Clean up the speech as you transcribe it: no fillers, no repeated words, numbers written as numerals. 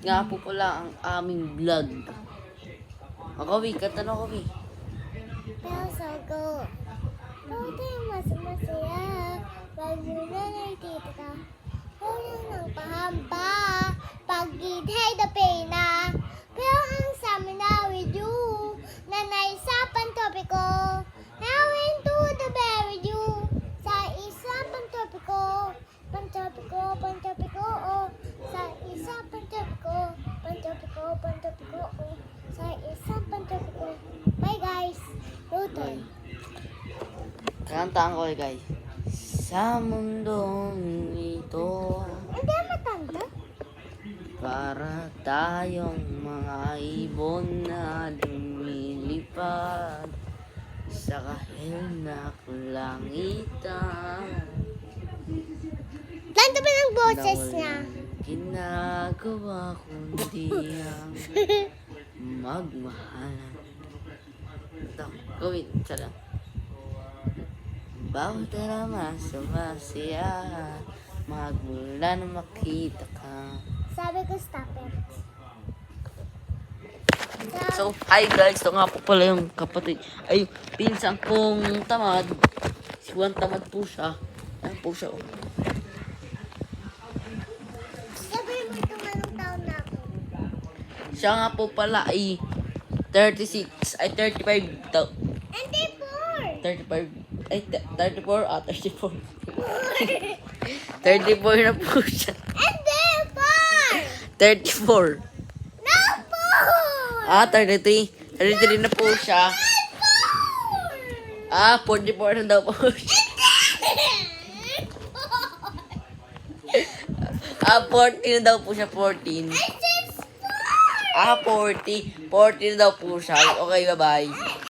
Nga po pala ang aming vlog. Kawi, kanta na Kawi. Pero sago. Puti mas masaya. Pag muna nakikita ka. Puno ng pahamba. Pag gitay na pena. Pero ang sabi na with you. Na naisapan topiko. Now into the very you. Sa isa pantopiko. Pantopiko, pantopiko, oh. Sa isa pantopiko. Pantopiko, pantopiko, oh. Sa isa pantopiko. Bye guys. Rote. Kantaan ko guys. Sa mundong ito, Hindi matanda. para tayong mga ibon na lumilipad sa kahinak langitan. Ganda ba ng boses niya? Ginagawa kundi ang magmahalan. Ito, gawin, isa lang. Bawat araw sumasaya, magmula na makita ka. Sabi ko stop it. So, hi guys, ito nga po pala yung kapatid. Ay, pinsan kong tamad. Si Juan tamad po siya. Ayan po siya. Oh. Sabi mo kung anong taon na ako. Siya nga po pala ay 36, ay 35 daw. Hindi, 4. 35, ay 34, 34. 34 na po siya. Hindi, 34. 4. No, 4. 33. 33 na po siya. 44 na daw po siya. 14 na daw po siya, 14. 40. 40 na daw po siya. Okay, bye-bye.